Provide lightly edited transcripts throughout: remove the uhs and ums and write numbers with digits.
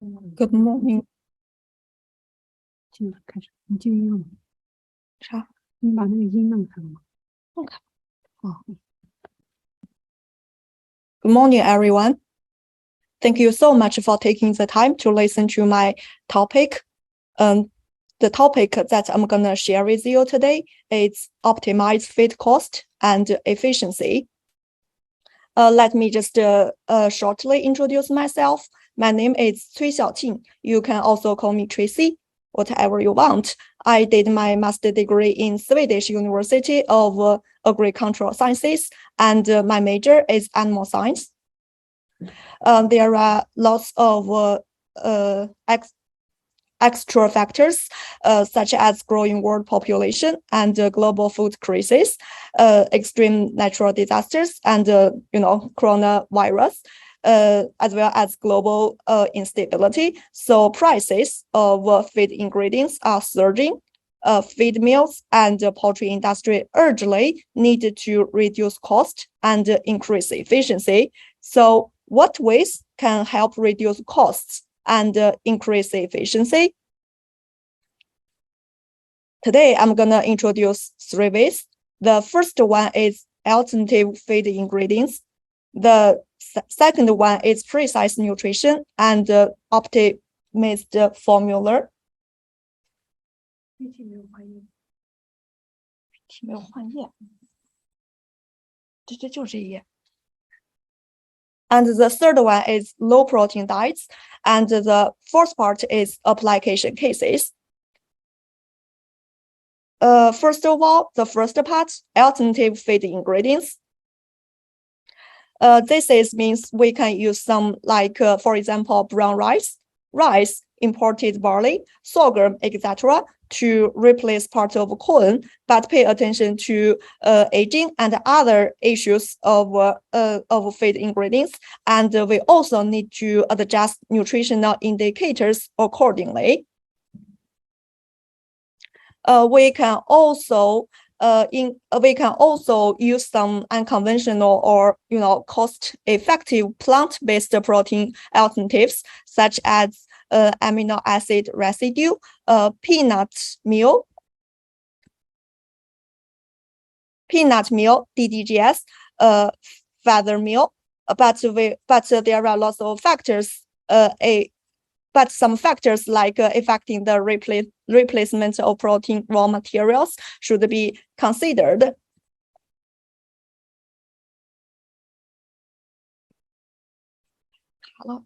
Good morning。现在开始，你继续用。啥？你把那个音弄开了吗？弄开。哦。Good morning, everyone. Thank you so much for taking the time to listen to my topic. The topic that I'm gonna share with you today is optimize feed cost and efficiency. Let me just shortly introduce myself. My name is Cui Xiaoqing. You can also call me Tracy, whatever you want. I did my master degree in Swedish University of Agricultural Sciences, and my major is animal science. There are lots of extra factors such as growing world population and global food crisis, extreme natural disasters, and coronavirus, as well as global instability. So prices of feed ingredients are surging. Feed mills and poultry industry urgently need to reduce cost and increase efficiency. So what ways can help reduce costs and increase efficiency? Today, I'm going to introduce 3 ways. The first one is alternative feed ingredients. The second one is precise nutrition and optimized formula. 没有换页，这就是一页。And the third one is low protein diets. And the fourth part is application cases. First of all, the first part, alternative feed ingredients. This means we can use some like, for example, brown rice, imported barley, sorghum, etc. to replace part of corn, but pay attention to aging and other issues of feed ingredients. And we also need to adjust nutritional indicators accordingly. We can also use some unconventional or cost-effective plant-based protein alternatives, such as amino acid residue, peanut meal, DDGS, feather meal. But there are lots of factors. But some factors like affecting the replacement of protein raw materials should be considered. Hello.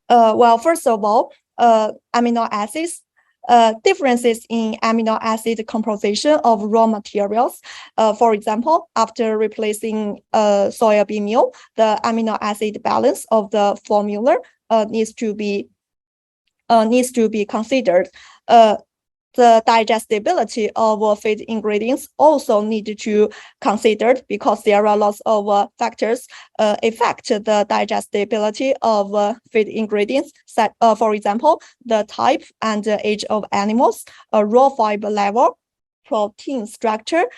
Well, first of all, amino acids. Differences in amino acid composition of raw materials. For example, after replacing soybean meal, the amino acid balance of the formula needs to be considered. The digestibility of feed ingredients also need to considered because there are lots of factors affect the digestibility of feed ingredients. For example, the type and age of animals, raw fiber level, protein structure,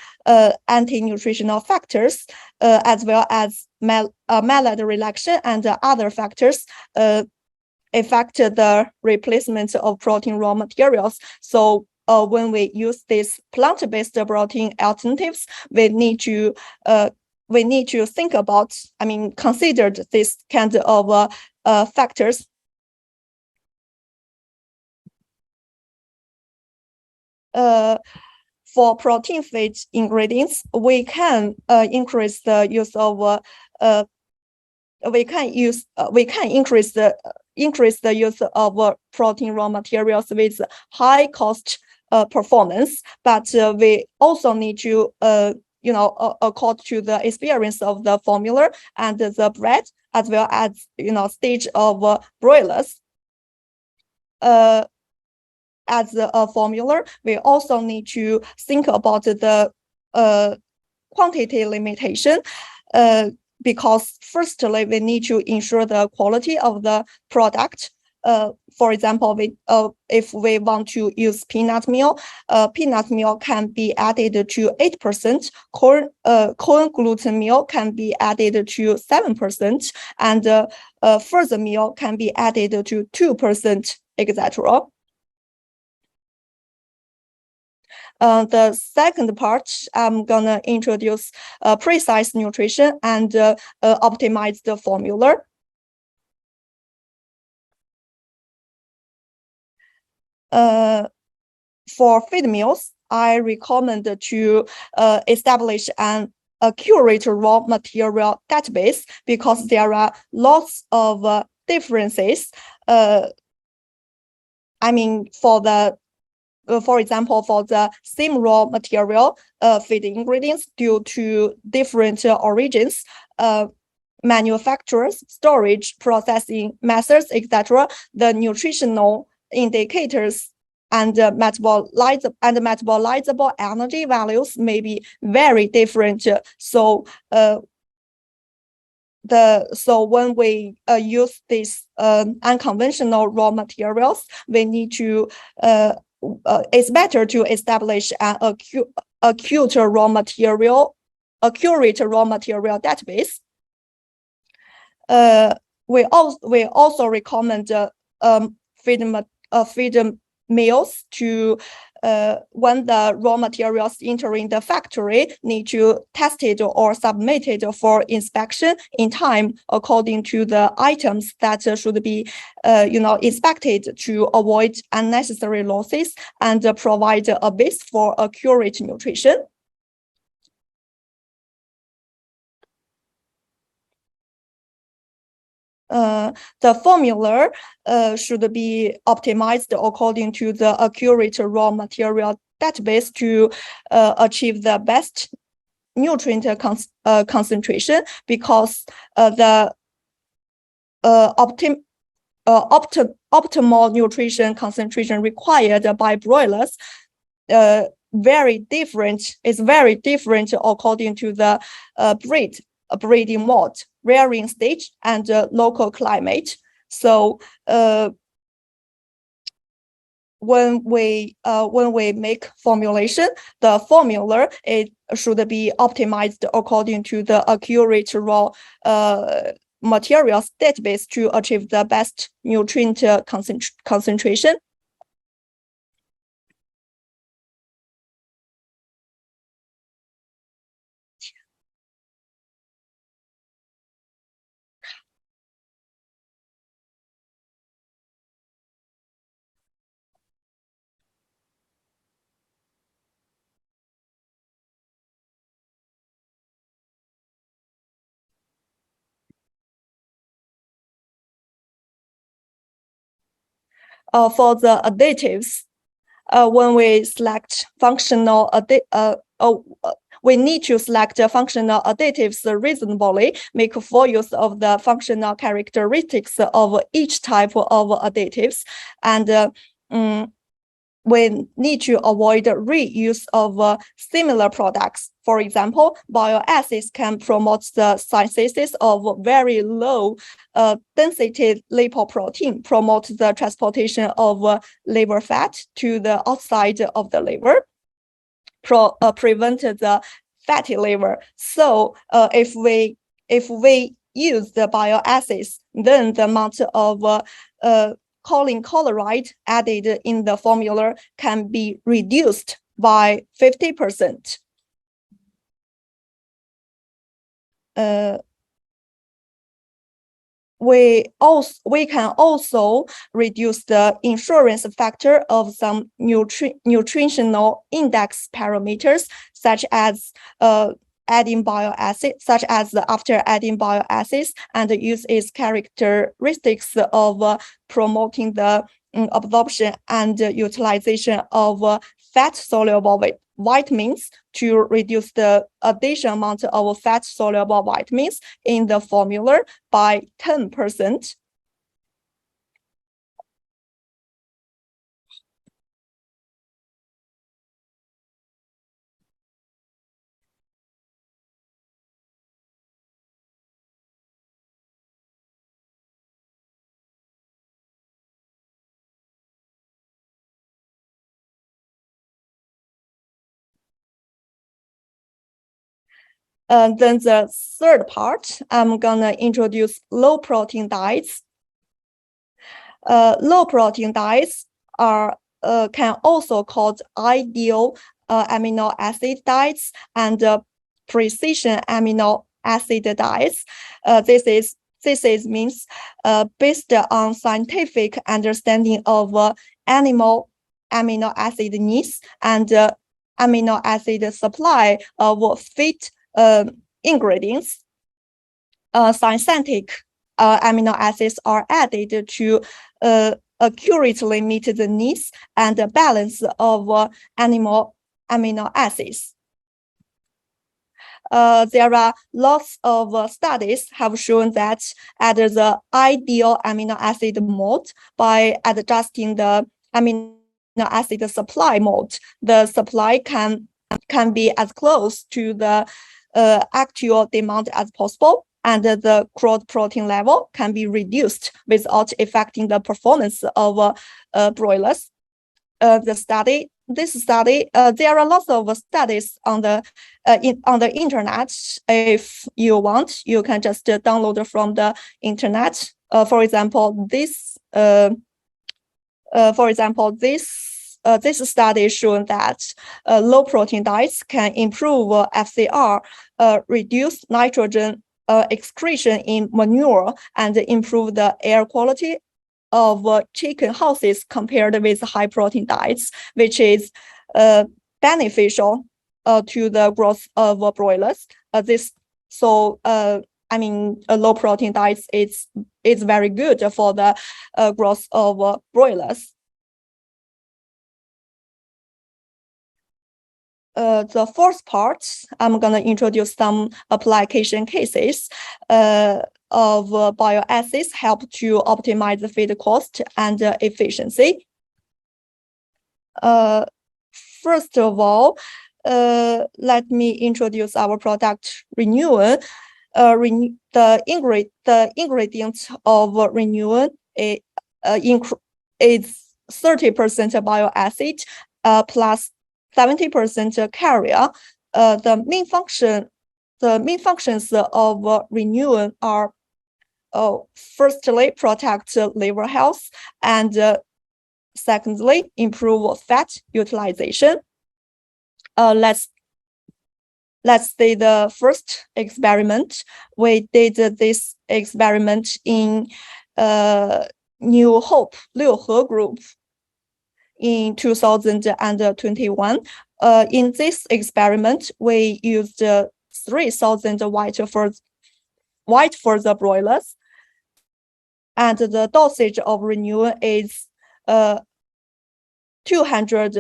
anti-nutritional factors, as well as malad reduction and other factors affect the replacement of protein raw materials. So when we use these plant-based protein alternatives, we need to think about, consider this kind of factors. For protein feed ingredients, we can increase the use of increase the use of protein raw materials with high cost performance, but we also need to according to the experience of the formula and the bread, as well as stage of broilers. as a formula, we also need to think about the quantity limitation. Because firstly, we need to ensure the quality of the product. For example, if we want to use peanut meal can be added to 8%. Corn gluten meal can be added to 7%, and further meal can be added to 2%, etc. The second part, I'm gonna introduce precise nutrition and optimize the formula. For feed meals, I recommend to establish an accurate raw material database because there are lots of differences. I mean, for example, for the same raw material feed ingredients due to different origins, manufacturers, storage, processing methods, etc., the nutritional indicators and metabolizable energy values may be very different. So when we use these unconventional raw materials, we need to it's better to establish an accurate raw material database. We also recommend feed meals to when the raw materials entering the factory need to tested or submitted for inspection in time according to the items that should be inspected to avoid unnecessary losses and provide a base for accurate nutrition. The formula should be optimized according to the accurate raw material database to achieve the best nutrient concentration, because the optimal nutrition concentration required by broilers is very different according to the breeding mode, rearing stage, and local climate. So when we make formulation, the formula should be optimized according to the accurate raw materials database to achieve the best nutrient concentration. For the additives, when we select functional we need to select functional additives reasonably, make full use of the functional characteristics of each type of additives, and we need to avoid reuse of similar products. For example, bioacids can promote the synthesis of very low density lipoprotein, promote the transportation of liver fat to the outside of the liver, prevent the fatty liver. So if we use the bioacids, then the amount of choline chloride added in the formula can be reduced by 50%. We can also reduce the insurance factor of some nutritional index parameters, such as adding bioacids, after adding bioacids, and use its characteristics of promoting the absorption and utilization of fat-soluble vitamins to reduce the additional amount of fat-soluble vitamins in the formula by 10%. Then the third part, I'm gonna introduce low protein diets. Low protein diets are can also called ideal amino acid diets and precision amino acid diets. This means based on scientific understanding of animal amino acid needs and amino acid supply of feed ingredients. Synthetic amino acids are added to accurately meet the needs and the balance of animal amino acids. There are lots of studies have shown that at the ideal amino acid mode, by adjusting the amino acid supply mode, the supply can be as close to the actual demand as possible, and the crude protein level can be reduced without affecting the performance of broilers. This study, there are lots of studies on the internet. If you want, you can just download from the internet. For example, this study shown that low protein diets can improve FCR, reduce nitrogen excretion in manure, and improve the air quality of chicken houses compared with high protein diets, which is beneficial to the growth of broilers. Low protein diets is very good for the growth of broilers. The fourth part, I'm going to introduce some application cases of bioacids help to optimize the feed cost and efficiency. First of all, let me introduce our product Renewal. The ingredients of Renewal is 30% bioacid plus 70% carrier. The main functions of Renewal are firstly protect liver health, and secondly improve fat utilization. Let's see the first experiment. We did this experiment in New Hope Lachance Group in 2021. In this experiment, we used 3,000 white for the broilers, and the dosage of Renewal is 200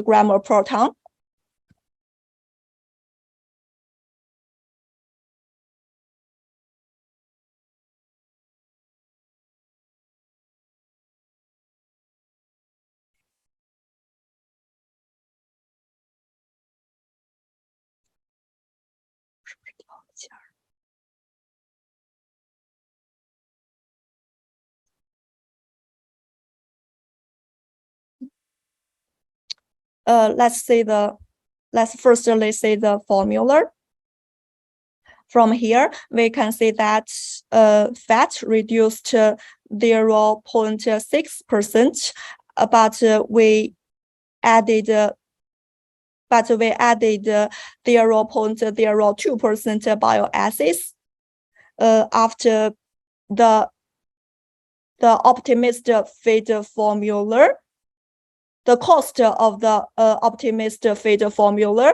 grams per ton. Let's firstly see the formula. From here, we can see that fat reduced 0.6%, but we added 0.02% bioacids after the optimist feed formula. The cost of the optimist feed formula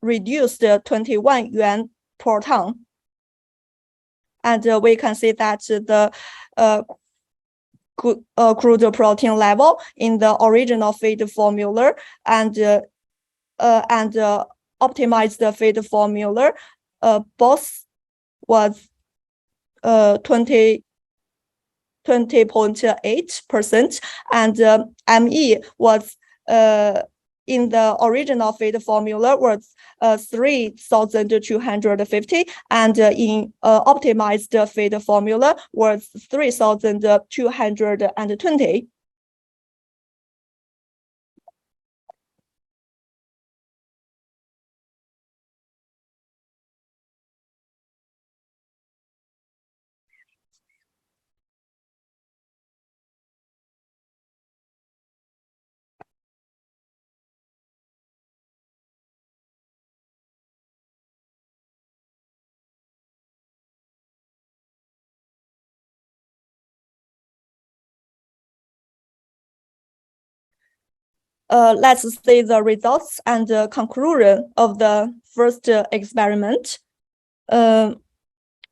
reduced 21 yuan per ton. And we can see that the crude protein level in the original feed formula and optimized feed formula both was 20.8%, and ME was in the original feed formula was 3,250, and in optimized feed formula was 3,220. let's see the results and the conclusion of the first experiment.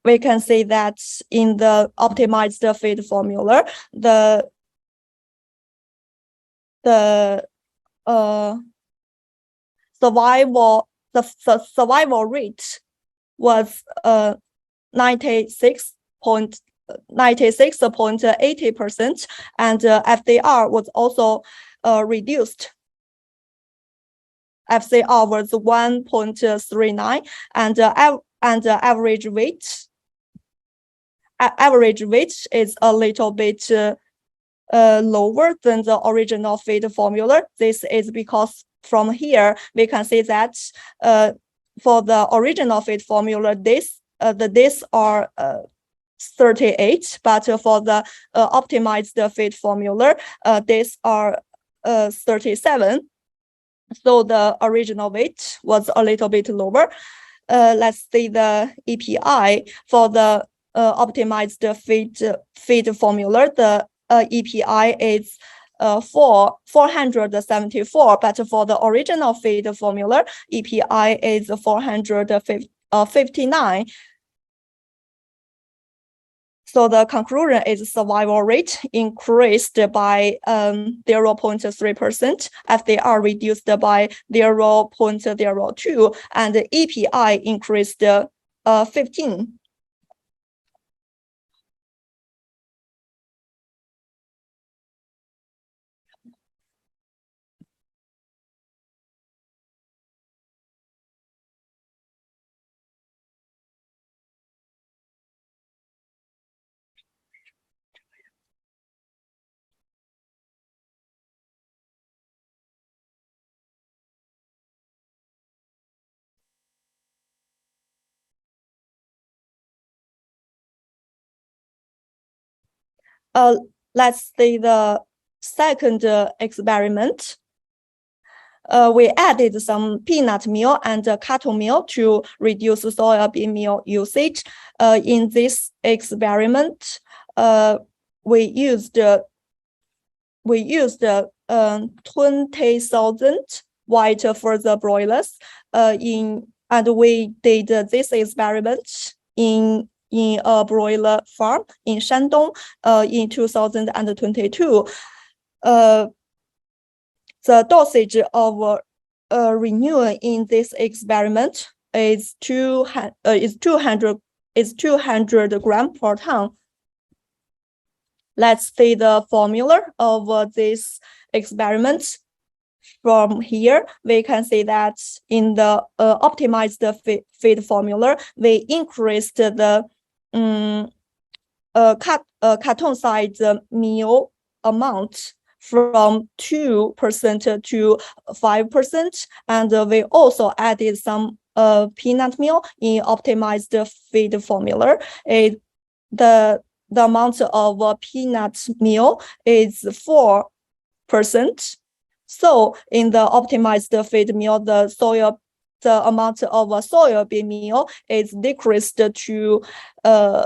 We can see that in the optimized feed formula, the survival rate was 96.80%, and FDR was also reduced. FCR was 1.39, and average weight is a little bit lower than the original feed formula. This is because from here we can see that for the original feed formula, the days are 38, but for the optimized feed formula, days are 37. So the original weight was a little bit lower. Let's see the EPI for the optimized feed formula. The EPI is 474, but for the original feed formula, EPI is 459. So the conclusion is survival rate increased by 0.3%, FDR reduced by 0.02, and the EPI increased 15. Let's see the second experiment. We added some peanut meal and cattle meal to reduce soybean meal usage. In this experiment, we used 20,000 white further broilers. And we did this experiment in a broiler farm in Shandong in 2022. The dosage of renewal in this experiment is 200 grams per ton. Let's see the formula of this experiment. From here, we can see that in the optimized feed formula, we increased the carton size meal amount from 2% to 5%, and we also added some peanut meal in optimized feed formula. The amount of peanut meal is 4%. So in the optimized feed meal, the amount of soybean meal is decreased to 14%.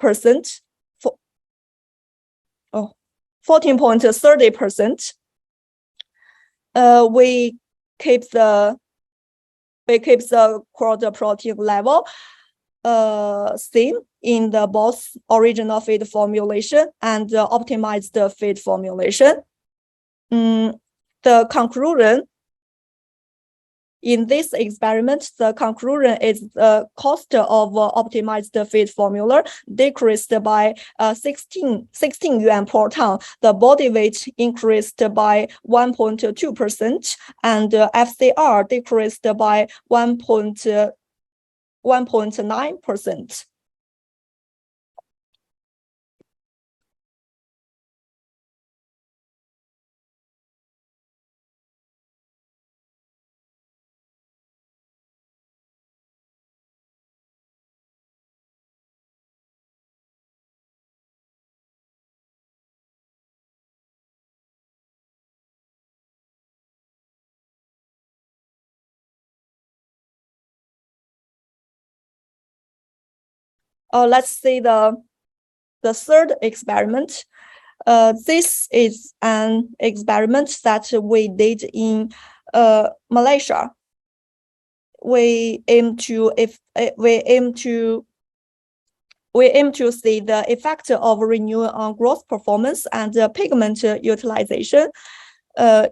14.30%. We keep the quarter protein level same in the both original feed formulation and optimized feed formulation. The conclusion in this experiment, the conclusion is the cost of optimized feed formula decreased by 16 yuan per ton. The body weight increased by 1.2%, and FCR decreased by 1.9%. Let's see the the third experiment. This is an experiment that we did in Malaysia. We aim to see the effect of renewal on growth performance and pigment utilization.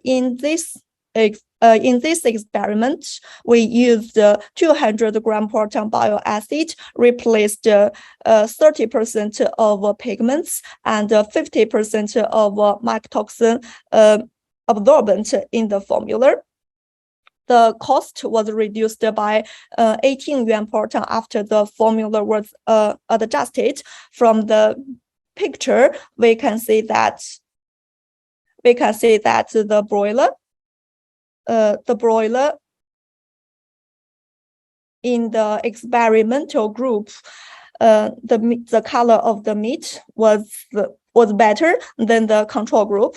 In this experiment, we used 200 gram per ton bioacid, replaced 30% of pigments and 50% of mycotoxin absorbent in the formula. The cost was reduced by 18 yuan per ton after the formula was adjusted. From the picture, we can see that the broiler in the experimental group, the color of the meat was better than the control group.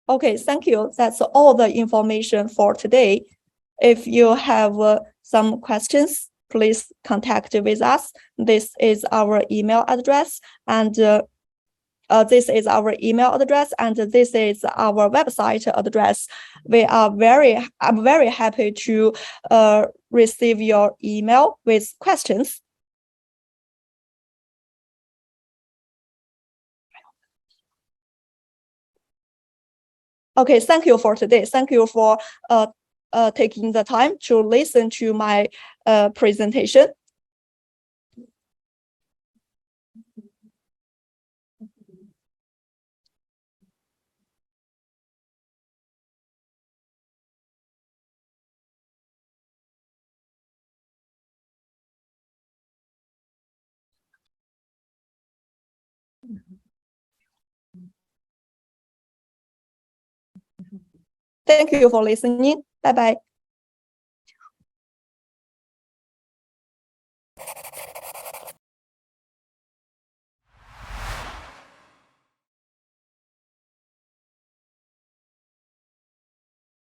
Okay, thank you. That's all the information for today. If you have some questions, please contact with us. This is our email address, and this is our website address. I'm very happy to receive your email with questions. Okay, thank you for today. Thank you for taking the time to listen to my presentation. Thank you for listening. Bye bye.